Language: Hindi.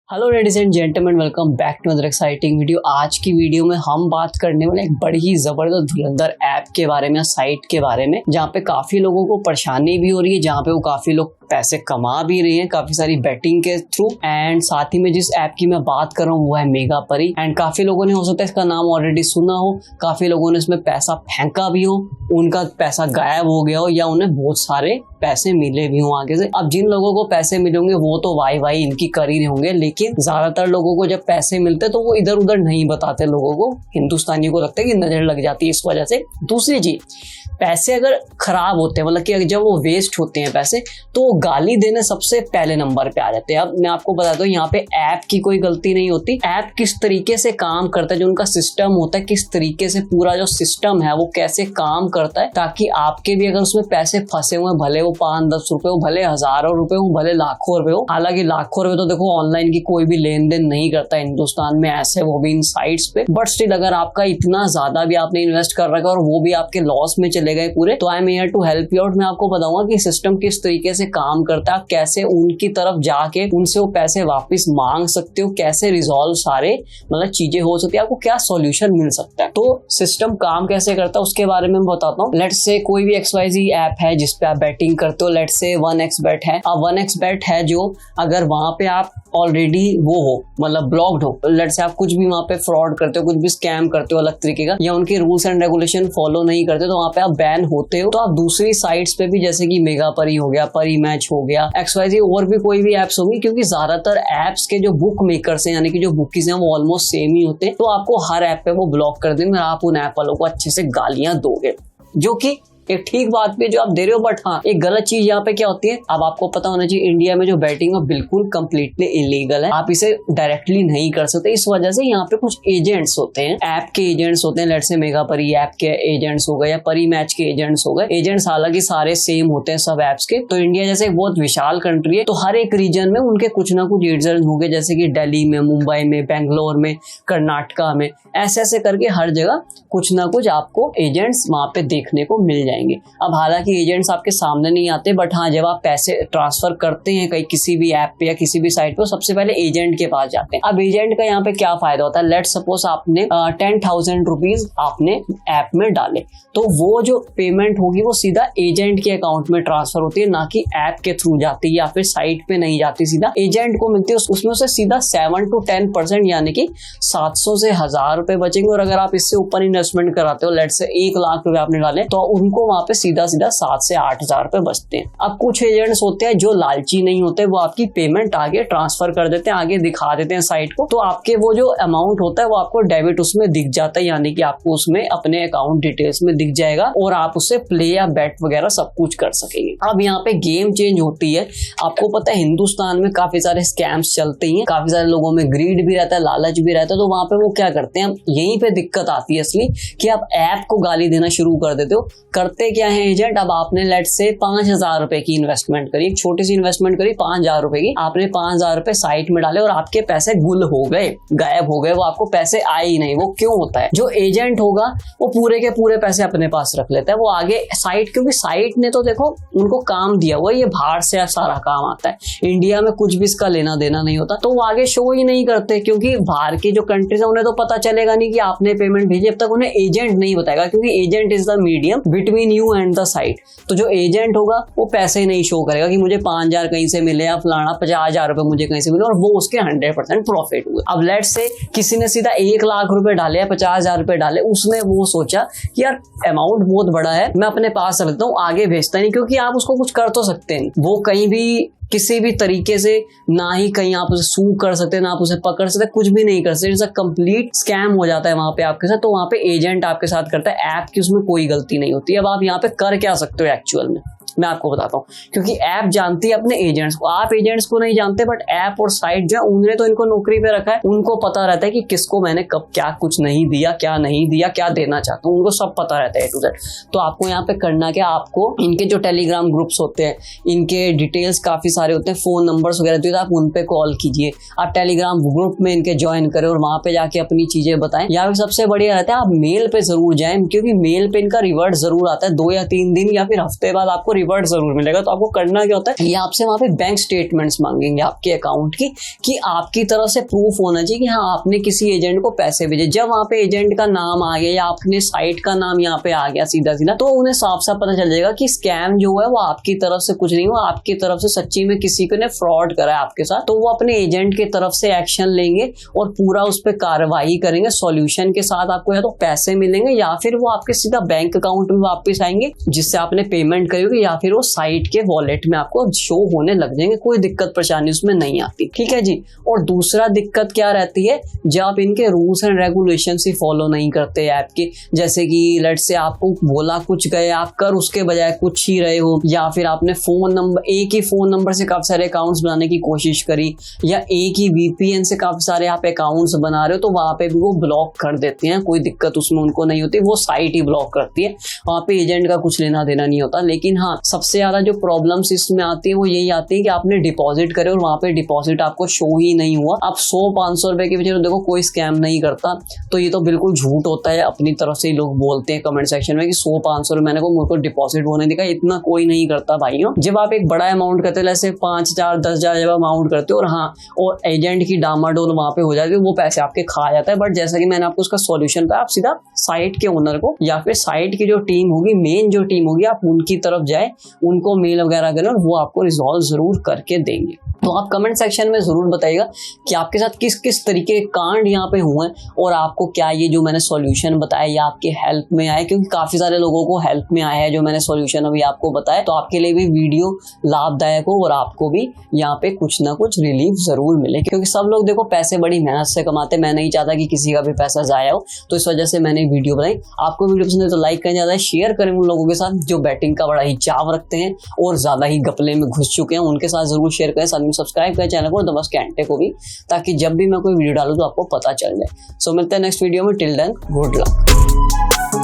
Hello ladies and gentleman, welcome back to other exciting video. आज की वीडियो में हम बात करने वाले एक बड़ी ही जबरदस्त धुरंधर ऐप के बारे में, साइट के बारे में, जहाँ पे काफी लोगों को परेशानी भी हो रही है, जहाँ पे वो काफी लोग पैसे कमा भी रहे हैं काफी सारी बेटिंग के थ्रू। एंड साथ ही में जिस ऐप की मैं बात कर रहा हूँ वो है मेगा परी। एंड काफी लोगों ने हो सकता है इसका नाम ऑलरेडी सुना हो, काफी लोगों ने इसमें पैसा फेंका भी हो, उनका पैसा गायब हो गया हो या उन्हें बहुत सारे पैसे मिले भी हों आगे से। अब जिन लोगों को पैसे मिले होंगे वो तो वाई इनकी कर ही रहे होंगे, लेकिन ज्यादातर लोगों को जब पैसे मिलते तो वो इधर उधर नहीं बताते लोगों को। हिंदुस्तानियों को लगता है कि नजर लग जाती है इस वजह से। दूसरी चीज, पैसे अगर खराब होते हैं, मतलब कि जब वो वेस्ट होते हैं पैसे, तो वो गाली देने सबसे पहले नंबर पे आ जाते हैं। अब मैं आपको बता दूं, यहाँ पे ऐप की कोई गलती नहीं होती। ऐप किस तरीके से काम करता है, जो उनका सिस्टम होता है, किस तरीके से पूरा जो सिस्टम है वो कैसे काम करता है, ताकि आपके भी अगर उसमें पैसे फंसे हुए, भले वो 5-10 रुपए हो, भले हजारों रुपए हो, भले लाखों रुपए हो। हालांकि लाखों रुपए तो देखो ऑनलाइन की कोई भी लेन देन नहीं करता हिंदुस्तान में ऐसे, वो भी इन साइट्स पे। बट स्टिल अगर आपका इतना ज्यादा भी आपने इन्वेस्ट कर रखा है और वो भी आपके लॉस में चले गए पूरे, तो I am here to help you out. मैं आपको बताऊंगा कि सिस्टम किस तरीके से काम करता है, आप कैसे उनकी तरफ जाके उनसे वो पैसे वापस मांग सकते हो, कैसे रिजॉल्व सारे मतलब चीजें हो सकती है, आपको क्या सॉल्यूशन मिल सकता है। तो सिस्टम काम कैसे करता है उसके बारे में मैं बताता हूँ। लेट्स से कोई भी XYZ ऐप है जिसपे आप बैटिंग करते हो, लेट्स से 1xBet है। अब 1xBet है जो अगर वहां पे आप ऑलरेडी वो हो, मतलब ब्लॉक्ड हो, लेट्स से आप कुछ भी वहां पे फ्रॉड करते हो, कुछ भी स्कैम करते हो अलग तरीके का, या उनके रूल्स एंड रेगुलेशन फॉलो नहीं करते, तो वहां पे आप बैन होते हो। तो आप दूसरी साइट्स पे भी, जैसे कि मेगा परी हो गया, परी मैच हो गया, XYZ और भी कोई भी एप्स होगी, क्योंकि ज्यादातर एप्स के जो बुक मेकर्स हैं, यानी कि जो बुकीज हैं, वो ऑलमोस्ट सेम ही होते हैं, तो आपको हर ऐप पे वो ब्लॉक कर देंगे और आप उन ऐप वालों को अच्छे से गालियां दोगे, जो कि एक ठीक बात भी जो आप दे रहे हो। बट हाँ, एक गलत चीज यहाँ पे क्या होती है, अब आपको पता होना चाहिए, इंडिया में जो बैटिंग है बिल्कुल कंप्लीटली इलीगल है, आप इसे डायरेक्टली नहीं कर सकते। इस वजह से यहाँ पे कुछ एजेंट्स होते हैं, ऐप के एजेंट्स होते हैं। लेट्स से मेगा परी ऐप के एजेंट्स हो गए या परी मैच के एजेंट्स हो गए। एजेंट्स हालांकि सारे सेम होते हैं सब ऐप्स के। तो इंडिया जैसे एक बहुत विशाल कंट्री है, तो हर एक रीजन में उनके कुछ ना कुछ एजेंट्स होंगे, जैसे कि दिल्ली में, मुंबई में, बेंगलोर में, कर्नाटका में, ऐसे ऐसे करके हर जगह कुछ ना कुछ आपको एजेंट्स वहां पे देखने को मिल जाएंगे। अब हालांकि एजेंट्स आपके सामने नहीं आते, बट हाँ, जब आप पैसे ट्रांसफर करते हैं कहीं किसी भी ऐप पे या किसी भी साइट पे, सबसे पहले एजेंट के पास जाते हैं। अब एजेंट का यहाँ पे क्या फायदा होता है, लेट्स सपोज आपने 10,000 रुपीज आपने ऐप में डाले, तो वो जो पेमेंट होगी वो सीधा एजेंट के अकाउंट में ट्रांसफर होती है, ना कि ऐप के थ्रू जाती है या फिर साइट पे नहीं जाती, सीधा एजेंट को मिलती है। उसमें से सीधा 7 to 10% यानी कि 700 से 1000 रुपए बचेंगे। और अगर आप इससे ऊपर इन्वेस्टमेंट कराते हो, लेट्स से 1 लाख रुपए आपने डाले, तो उनको वहां पे सीधा 7 से 8 हजार रुपए बचते हैं। अब कुछ एजेंट्स होते हैं जो लालची नहीं होते, वो आपकी पेमेंट आगे ट्रांसफर कर देते हैं, आगे दिखा देते हैं साइट को, तो आपके वो जो अमाउंट होता है वो आपको डेबिट उसमें दिख जाता है, यानी कि आपको उसमें अपने अकाउंट डिटेल्स में दिख जाएगा और आप उससे प्ले या बैट वगैरह सब कुछ कर सकेंगे। अब यहाँ पे गेम चेंज होती है। आपको पता है हिंदुस्तान में काफी सारे स्कैम्स चलते हैं, काफी सारे लोगों में ग्रीड भी रहता है, लालच भी रहता है, तो वहां पे वो क्या करते हैं, यहीं पे दिक्कत आती है असली, कि आप ऐप को गाली देना शुरू कर देते हो। करते क्या है एजेंट, अब आपने लेट्स से 5,000 रुपए की इन्वेस्टमेंट करी, एक छोटी सी इन्वेस्टमेंट करी 5,000 रुपए की, आपने 5,000 रुपए साइट में डाले और आपके पैसे गुल हो गए, गायब हो गए, वो आपको पैसे आए ही नहीं। वो क्यों होता है, जो एजेंट होगा वो पूरे के पूरे पैसे अपने पास रख लेता है, वो आगे साइट, क्योंकि साइट ने तो देखो उनको काम दिया हुआ, ये बाहर से सारा काम आता है, इंडिया में कुछ भी इसका लेना देना नहीं होता, तो वो आगे शो ही नहीं करते, क्योंकि बाहर की जो कंट्रीज है उन्हें तो पता चलेगा नहीं कि आपने पेमेंट भेजी, अब तक उन्हें एजेंट नहीं बताएगा, क्योंकि agent is the medium between you and the site. तो जो एजेंट होगा वो पैसे नहीं शो करेगा कि मुझे 5,000 कहीं से मिले या फलाना 50,000 रुपए मुझे कहीं से मिले, और वो उसके 100% प्रॉफिट हुए। अब लेट्स से किसी ने सीधा 1 लाख रुपए डाले या 50,000 रुपए डाले, उसने वो सोचा कि यार अमाउंट बहुत बड़ा है, मैं अपने पास रखता हूँ, आगे भेजता नहीं, क्योंकि आप उसको कुछ कर तो सकते हैं, वो कहीं भी किसी भी तरीके से ना ही कहीं आप उसे सू कर सकते हैं, ना आप उसे पकड़ सकते, कुछ भी नहीं कर सकते, जैसा कंप्लीट स्कैम हो जाता है वहां पे आपके साथ। तो वहां पे एजेंट आपके साथ करता है, ऐप की उसमें कोई गलती नहीं होती। अब आप यहाँ पे कर क्या सकते हो एक्चुअल में, मैं आपको बताता हूँ, क्योंकि ऐप जानती है अपने एजेंट्स को, आप एजेंट्स को नहीं जानते, बट ऐप और साइट जो उन्होंने तो इनको नौकरी पे रखा है, उनको पता रहता है कि किसको मैंने कब क्या कुछ नहीं दिया, क्या नहीं दिया, क्या देना चाहता हूँ, उनको सब पता रहता है A to Z। तो आपको यहाँ पे करना क्या, आपको इनके जो टेलीग्राम ग्रुप्स होते हैं, इनके डिटेल्स काफी सारे होते हैं, फोन नंबर्स वगैरह तो आप उन पे कॉल कीजिए, आप टेलीग्राम ग्रुप में इनके ज्वाइन करें और वहां पे जाके अपनी चीजें बताएं। या फिर सबसे बढ़िया रहता है आप मेल पे जरूर जाएं, क्योंकि मेल पे इनका रिवर्ट जरूर आता है, 2 या 3 दिन या फिर हफ्ते बाद आपको रिवर्ट जरूर मिलेगा। तो आपको करना क्या होता है, ये आपसे वहाँ पे बैंक स्टेटमेंट्स मांगेंगे आपके अकाउंट की, कि आपकी तरफ से प्रूफ होना चाहिए कि हाँ आपने किसी एजेंट को पैसे भेजे। जब वहाँ पे एजेंट का नाम आ गया या अपने साइट का नाम यहाँ पे आ गया सीधा सीधा, तो उन्हें साफ साफ पता चल जाएगा कि स्कैम जो है वो आपकी तरफ से कुछ नहीं हुआ, आपकी तरफ से सच्ची में किसी को ने फ्रॉड करा है आपके साथ। तो वो अपने एजेंट की तरफ से एक्शन लेंगे और पूरा उस पर कार्रवाई करेंगे। सॉल्यूशन के साथ आपको या तो पैसे मिलेंगे या फिर वो आपके सीधा बैंक अकाउंट में वापस आएंगे जिससे आपने पेमेंट करी होगी, या फिर वो साइट के वॉलेट में आपको शो होने लग जाएंगे। कोई दिक्कत परेशानी उसमें नहीं आती, ठीक है जी। और दूसरा दिक्कत क्या रहती है, जब आप इनके rules and regulation he follow नहीं करते ऐप के, जैसे कि लेट्स से आपको बोला कुछ गए, आप कर उसके बजाय कुछ ही रहे हो, या फिर आपने फोन नंबर, एक ही फोन नंबर से काफी सारे अकाउंट्स बनाने की कोशिश करी, या एक ही वीपीएन से काफी सारे आप अकाउंट्स बना रहे हो, तो वहां पे भी वो ब्लॉक कर देते हैं। कोई दिक्कत उसमें उनको नहीं होती, वो साइट ही ब्लॉक करती है, वहां पे एजेंट का कुछ लेना देना नहीं होता। लेकिन हाँ, सबसे ज्यादा जो प्रॉब्लम्स इसमें आती है वो यही आती है कि आपने डिपॉजिट करे और वहां पे डिपॉजिट आपको शो ही नहीं हुआ। आप 100-500 रुपए के पीछे तो देखो कोई स्कैम नहीं करता, तो ये तो बिल्कुल झूठ होता है। अपनी तरफ से ही लोग बोलते हैं कमेंट सेक्शन में कि 100-500 रुपए मैंने को मुझको डिपॉजिट होने दिखा, इतना कोई नहीं करता भाइयों। जब आप एक बड़ा अमाउंट करते हो, जैसे 5,000-10,000 जब अमाउंट करते हो और हाँ, और एजेंट की डामाडोल वहां पे हो जाती है, वो पैसे आपके खा जाता है। बट जैसा कि मैंने आपको उसका सॉल्यूशन बताया, आप सीधा साइट के ओनर को या फिर साइट की जो टीम होगी, मेन जो टीम होगी, आप उनकी तरफ जाए, उनको मेल वगैरह करें और वो आपको रिजॉल्व जरूर करके देंगे। तो आप कमेंट सेक्शन में जरूर बताइएगा कि आपके साथ किस किस तरीके के कांड यहाँ पे हुए हैं और आपको क्या ये जो मैंने सॉल्यूशन बताया ये आपके हेल्प में आए, क्योंकि काफी सारे लोगों को हेल्प में आया है जो मैंने सॉल्यूशन अभी आपको बताया। तो आपके लिए भी वीडियो लाभदायक हो और आपको भी यहाँ पे कुछ ना कुछ रिलीफ जरूर मिले, क्योंकि सब लोग देखो पैसे बड़ी मेहनत से कमाते हैं। मैं नहीं चाहता कि किसी का भी पैसा जाया हो, तो इस वजह से मैंने वीडियो बनाई। आपको वीडियो पसंद है तो लाइक करें, ज्यादा शेयर करें उन लोगों के साथ जो बैटिंग का बड़ा ही चाव रखते हैं और ज्यादा ही गपले में घुस चुके हैं, उनके साथ जरूर शेयर करें। साथ में सब्सक्राइब करें चैनल को, दबा के घंटे को भी, ताकि जब भी मैं कोई वीडियो डालूं तो आपको पता चल जाए। सो मिलते हैं नेक्स्ट वीडियो में। Till then good luck.